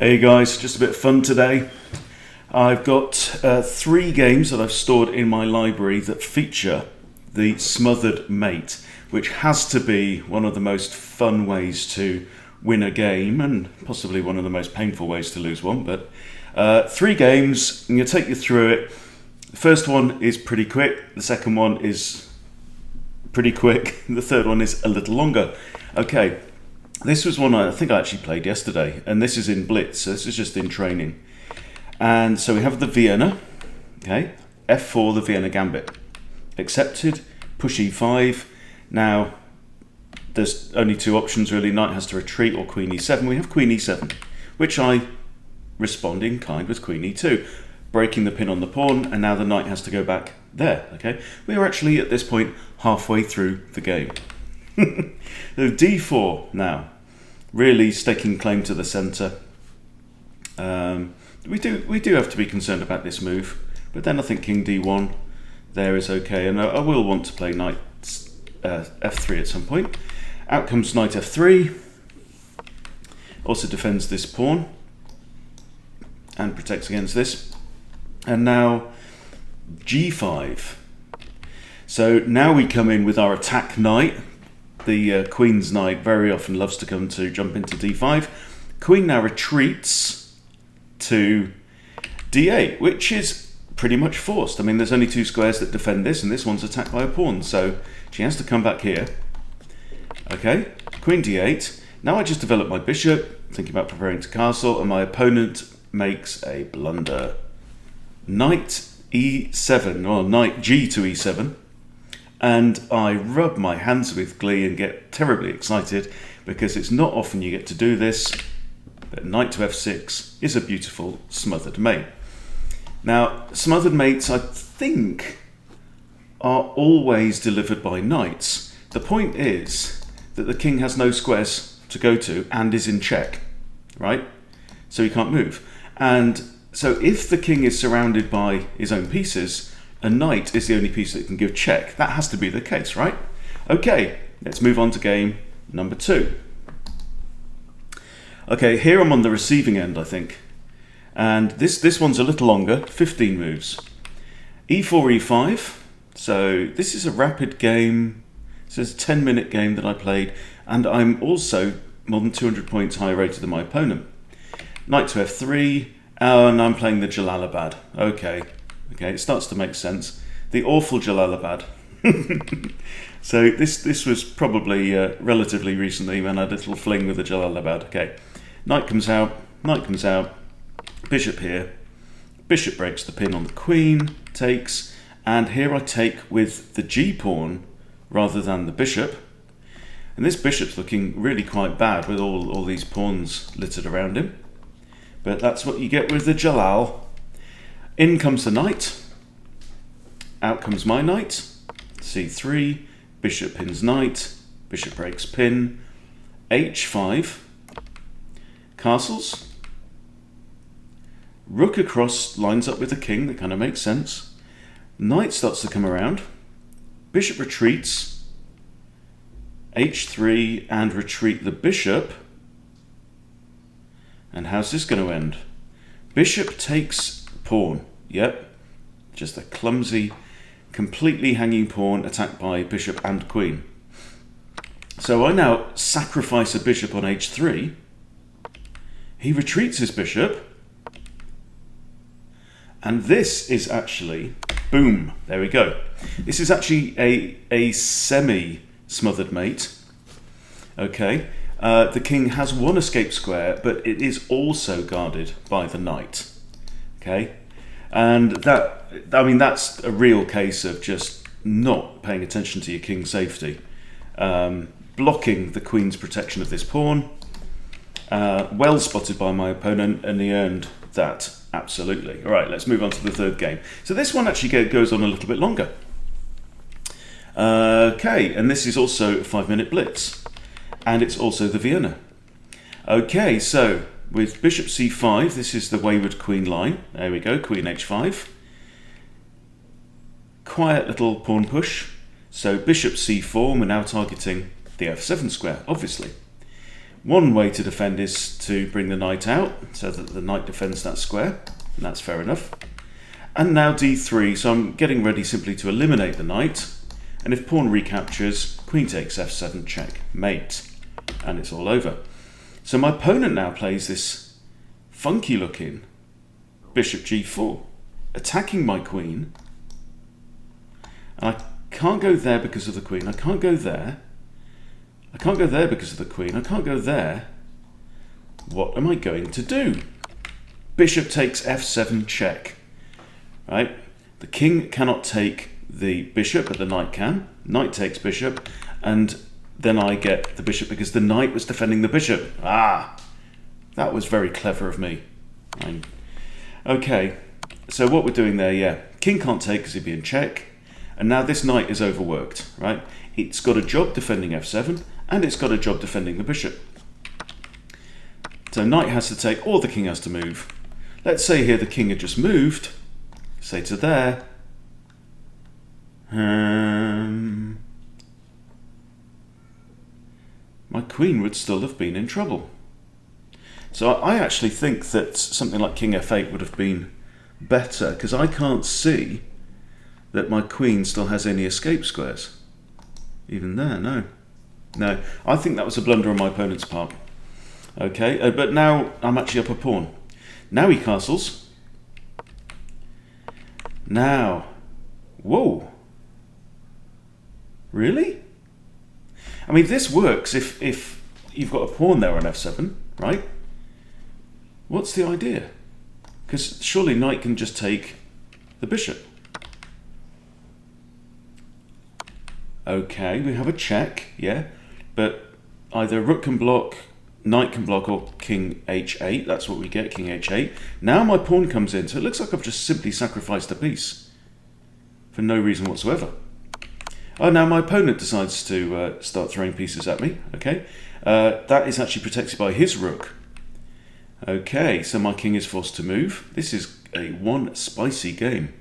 Hey guys, just a bit of fun today. I've got 3 games that I've stored in my library that feature the Smothered Mate, which has to be one of the most fun ways to win a game and possibly one of the most painful ways to lose one. But 3 games, I'm going to take you through it. The first one is pretty quick, the second one is pretty quick, the third one is a little longer. Okay. This was one I think I actually played yesterday, and this is in Blitz, so this is just in training. And so we have the Vienna, okay, f4, the Vienna Gambit. Accepted, push e5. Now, there's only 2 options really, knight has to retreat or queen e7. We have queen e7, which I respond in kind with queen e2, breaking the pin on the pawn, and now the knight has to go back there, okay. We are actually at this point halfway through the game. So d4 now, really staking claim to the centre. We do have to be concerned about this move, but then I think king d1 there is okay, and I will want to play knight f3 at some point. Out comes knight f3, also defends this pawn and protects against this, and now g5. So now we come in with our attack knight. The queen's knight very often loves to come to jump into d5. Queen now retreats to d8, which is pretty much forced. I mean, there's only 2 squares that defend this, and this one's attacked by a pawn, so she has to come back here. Okay, queen d8. Now I just develop my bishop, thinking about preparing to castle, and my opponent makes a blunder. Knight e7, or knight g to e7. And I rub my hands with glee and get terribly excited because it's not often you get to do this, but knight to f6 is a beautiful smothered mate. Now, smothered mates, I think, are always delivered by knights. The point is that the king has no squares to go to and is in check, right? So he can't move. And so if the king is surrounded by his own pieces, a knight is the only piece that can give check. That has to be the case, right? Okay, let's move on to game number 2. Okay, here I'm on the receiving end, I think. And this one's a little longer, 15 moves. e4, e5. So this is a rapid game. This is a 10-minute game that I played. And I'm also more than 200 points higher rated than my opponent. Knight to f3. And I'm playing the Jalalabad. Okay, it starts to make sense. The awful Jalalabad. So this was probably relatively recently when I had a little fling with the Jalalabad. Okay, knight comes out, bishop here. Bishop breaks the pin on the queen, takes, and here I take with the g-pawn rather than the bishop. And this bishop's looking really quite bad with all these pawns littered around him. But that's what you get with the Jalal. In comes the knight, out comes my knight, c3, bishop pins knight, bishop breaks pin, h5, castles, rook across lines up with the king, that kind of makes sense, knight starts to come around, bishop retreats, h3 and retreat the bishop, and how's this going to end? Bishop takes pawn. Yep, just a clumsy, completely hanging pawn attacked by bishop and queen. So I now sacrifice a bishop on h3. He retreats his bishop. And this is actually, boom, there we go. This is actually a semi-smothered mate. Okay, the king has 1 escape square, but it is also guarded by the knight. Okay. And that's a real case of just not paying attention to your king's safety. Blocking the queen's protection of this pawn. Well spotted by my opponent, and he earned that, absolutely. All right, let's move on to the 3rd game. So this one actually goes on a little bit longer. Okay, and this is also a 5-minute blitz. And it's also the Vienna. Okay, so with bishop c5, this is the wayward queen line. There we go, queen h5. Quiet little pawn push. So bishop c4, we're now targeting the f7 square, obviously. One way to defend is to bring the knight out, so that the knight defends that square, and that's fair enough. And now d3, so I'm getting ready simply to eliminate the knight, and if pawn recaptures, queen takes f7, check, mate, and it's all over. So my opponent now plays this funky looking bishop g4, attacking my queen, and I can't go there because of the queen, I can't go there, I can't go there because of the queen, I can't go there. What am I going to do? Bishop takes f7, check. Right? The king cannot take the bishop, but the knight can. Knight takes bishop, and then I get the bishop because the knight was defending the bishop. Ah, that was very clever of me. Okay, so what we're doing there, yeah, king can't take because he'd be in check, and now this knight is overworked, right? It's got a job defending f7, and it's got a job defending the bishop. So knight has to take, or the king has to move. Let's say here the king had just moved, say to there. My queen would still have been in trouble. So I actually think that something like king f8 would have been better, because I can't see that my queen still has any escape squares. Even there, no. No, I think that was a blunder on my opponent's part. Okay, but now I'm actually up a pawn. Now he castles. Now, whoa. Really? I mean, this works if you've got a pawn there on f7, right? What's the idea? Because surely knight can just take the bishop. Okay, we have a check, yeah, but either rook can block, knight can block, or king h8. That's what we get, king h8. Now my pawn comes in, so it looks like I've just simply sacrificed a piece for no reason whatsoever. Oh, now my opponent decides to start throwing pieces at me. Okay, that is actually protected by his rook. Okay, so my king is forced to move. This is one spicy game.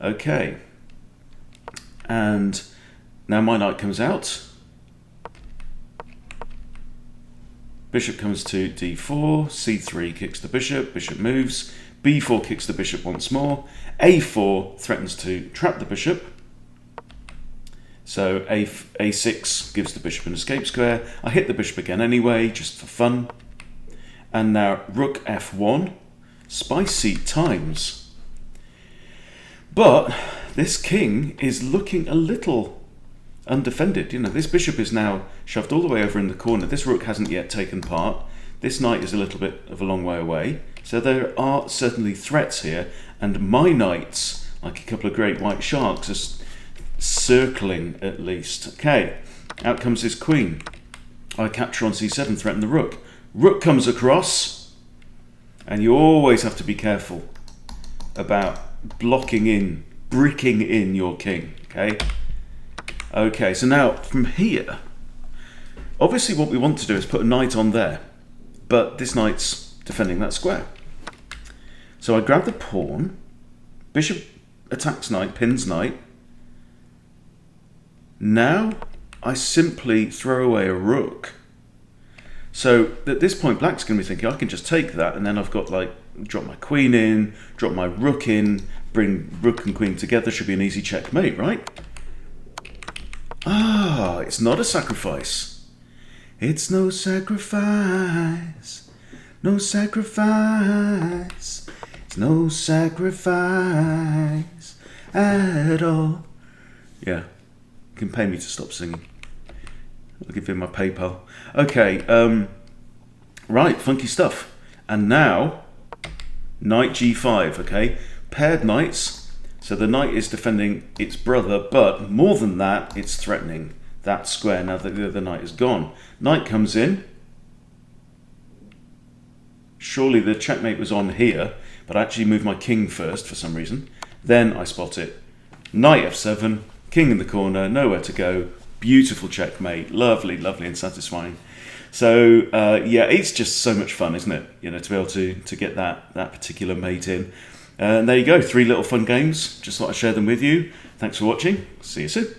Okay, and now my knight comes out. Bishop comes to d4, c3 kicks the bishop, bishop moves, b4 kicks the bishop once more, a4 threatens to trap the bishop. So a6 gives the bishop an escape square. I hit the bishop again anyway, just for fun. And now rook f1, spicy times. But this king is looking a little undefended. You know, this bishop is now shoved all the way over in the corner. This rook hasn't yet taken part. This knight is a little bit of a long way away. So there are certainly threats here. And my knights, like a couple of great white sharks, are circling at least. Okay, out comes his queen. I capture on c7, threaten the rook. Rook comes across, and you always have to be careful about blocking in, bricking in your king. Okay, so now from here, obviously what we want to do is put a knight on there, but this knight's defending that square. So I grab the pawn, bishop attacks knight, pins knight. Now I simply throw away a rook. So at this point, black's going to be thinking, I can just take that, and then I've got, like, drop my queen in, drop my rook in, bring rook and queen together, should be an easy checkmate, right? Ah, it's not a sacrifice. It's no sacrifice, no sacrifice, it's no sacrifice at all. Yeah, you can pay me to stop singing. I'll give you my PayPal. Okay, right, funky stuff. And now, knight g5, okay? Paired knights, so the knight is defending its brother, but more than that, it's threatening that square now that the other knight is gone. Knight comes in. Surely the checkmate was on here, but I actually moved my king first for some reason. Then I spot it. Knight f7, king in the corner, nowhere to go. Beautiful checkmate, lovely, lovely and satisfying. So yeah, it's just so much fun, isn't it? You know, to be able to get that particular mate in. And there you go, 3 little fun games. Just thought I'd share them with you. Thanks for watching. See you soon.